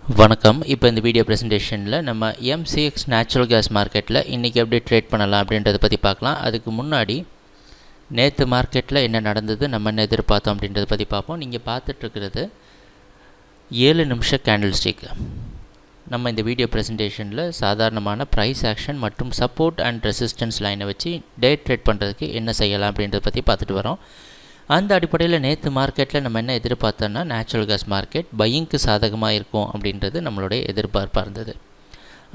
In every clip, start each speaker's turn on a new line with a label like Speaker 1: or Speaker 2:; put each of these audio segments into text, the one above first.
Speaker 1: வணக்கம். இப்போ இந்த வீடியோ ப்ரெசன்டேஷனில் நம்ம MCX நேச்சுரல் கேஸ் மார்க்கெட்டில் இன்றைக்கி எப்படி ட்ரேட் பண்ணலாம் அப்படின்றத பற்றி பார்க்கலாம். அதுக்கு முன்னாடி நேற்று மார்க்கெட்டில் என்ன நடந்தது, நம்ம என்ன எதிர்பார்த்தோம் அப்படின்றத பற்றி பார்ப்போம். நீங்கள் பார்த்துட்ருக்கிறது 7 நிமிஷ கேண்டில் ஸ்டிக். நம்ம இந்த வீடியோ ப்ரெசன்டேஷனில் சாதாரணமான ப்ரைஸ் ஆக்ஷன் மற்றும் சப்போர்ட் அண்ட் ரெசிஸ்டன்ஸ் லைனை வச்சு டே ட்ரேட் பண்ணுறதுக்கு என்ன செய்யலாம் அப்படின்றத பற்றி பார்த்துட்டு வரோம். அந்த அடிப்படையில் நேற்று மார்க்கெட்டில் நம்ம என்ன எதிர்பார்த்தோன்னா நேச்சுரல் கேஸ் மார்க்கெட் பையிங்க்கு சாதகமாக இருக்கும் அப்படின்றது நம்மளுடைய எதிர்பார்ப்பாக இருந்தது.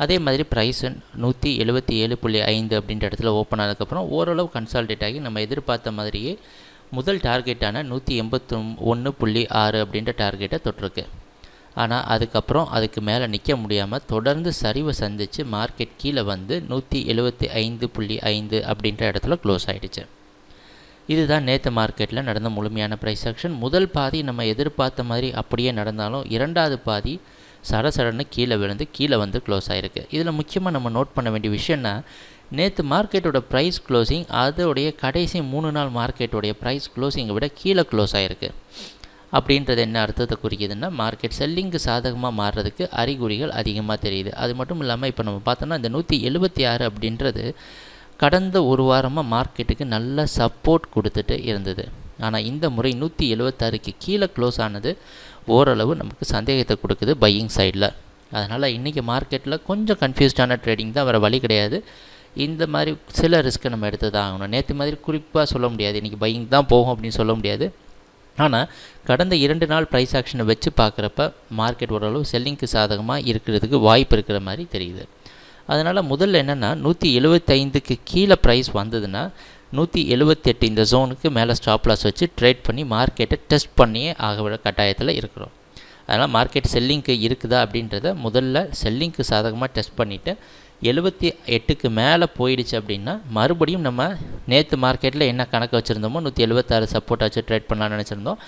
Speaker 1: அதே மாதிரி ப்ரைஸ் 177.5 அப்படின்ற இடத்துல ஓப்பன் ஆனதுக்கப்புறம் ஓரளவு கன்சால்டேட் ஆகி நம்ம எதிர்பார்த்த மாதிரியே முதல் டார்கெட்டான 181.6 அப்படின்ற டார்கெட்டை தொட்டிருக்கு. ஆனால் அதுக்கப்புறம் அதுக்கு மேலே நிற்க முடியாமல் தொடர்ந்து சரிவை சந்தித்து மார்க்கெட் கீழே வந்து 175.5 அப்படின்ற இடத்துல க்ளோஸ் ஆகிடுச்சு. இதுதான் நேற்று மார்க்கெட்டில் நடந்த முழுமையான ப்ரைஸ் ஆக்ஷன். முதல் பாதி நம்ம எதிர்பார்த்த மாதிரி அப்படியே நடந்தாலும் இரண்டாவது பாதி சடசடன்னு கீழே வந்து க்ளோஸ் ஆகிருக்கு. இதில் முக்கியமாக நம்ம நோட் பண்ண வேண்டிய விஷயம்னா, நேற்று மார்க்கெட்டோட ப்ரைஸ் க்ளோசிங் அதோடைய கடைசி 3 நாள் மார்க்கெட்டோடைய ப்ரைஸ் க்ளோசிங்கை விட கீழே க்ளோஸ் ஆகிருக்கு. அப்படின்றது என்ன அர்த்தத்தை குறிக்குதுன்னா, மார்க்கெட் செல்லிங்கு சாதகமாக மாறுறதுக்கு அறிகுறிகள் அதிகமாக தெரியுது. அது மட்டும் இல்லாமல் இப்போ நம்ம பார்த்தோம்னா இந்த 176 அப்படின்றது கடந்த ஒரு வாரமாக மார்க்கெட்டுக்கு நல்ல சப்போர்ட் கொடுத்துட்டு இருந்தது. ஆனால் இந்த முறை 176க்கு கீழே க்ளோஸ் ஆனது ஓரளவு நமக்கு சந்தேகத்தை கொடுக்குது பையிங் சைடில். அதனால் இன்றைக்கி மார்க்கெட்டில் கொஞ்சம் கன்ஃபியூஸ்டான ட்ரேடிங் தான், வேறு வழி கிடையாது. இந்த மாதிரி சில ரிஸ்க்கை நம்ம எடுத்து தான் ஆகணும். நேற்று மாதிரி குறிப்பாக சொல்ல முடியாது இன்றைக்கி பையிங் தான் போகும் அப்படின்னு சொல்ல முடியாது. ஆனால் கடந்த 2 நாள் ப்ரைஸ் ஆக்ஷனை வச்சு பார்க்குறப்ப மார்க்கெட் ஓரளவு செல்லிங்க்கு சாதகமாக இருக்கிறதுக்கு வாய்ப்பு இருக்கிற மாதிரி தெரியுது. அதனால் முதல்ல என்னென்னா 175க்கு கீழே ப்ரைஸ் வந்ததுன்னா 178 இந்த ஜோனுக்கு மேலே ஸ்டாப் லாஸ் வச்சு ட்ரேட் பண்ணி மார்க்கெட்டை டெஸ்ட் பண்ணியே ஆக கட்டாயத்தில் இருக்கிறோம். அதனால் மார்க்கெட் செல்லிங்க்கு இருக்குதா அப்படின்றத முதல்ல செல்லிங்க்கு சாதகமாக டெஸ்ட் பண்ணிவிட்டு 78க்கு மேலே போயிடுச்சு அப்படின்னா மறுபடியும் நம்ம நேற்று மார்க்கெட்டில் என்ன கணக்கு வச்சுருந்தோமோ 176 சப்போர்ட் வச்சு ட்ரேட் பண்ணலாம்னு நினச்சிருந்தோம்.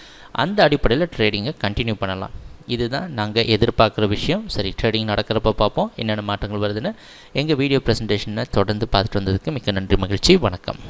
Speaker 1: அந்த அடிப்படையில் ட்ரேடிங்கை கண்டினியூ பண்ணலாம். இதுதான் நாங்கள் எதிர்பார்க்குற விஷயம். சரி, ட்ரேடிங் நடக்கிறப்ப பார்ப்போம் என்னென்ன மாற்றங்கள் வருதுன்னு. எங்கள் வீடியோ ப்ரெசன்டேஷனை தொடர்ந்து பார்த்துட்டு வந்ததுக்கு மிக்க நன்றி, மகிழ்ச்சி, வணக்கம்.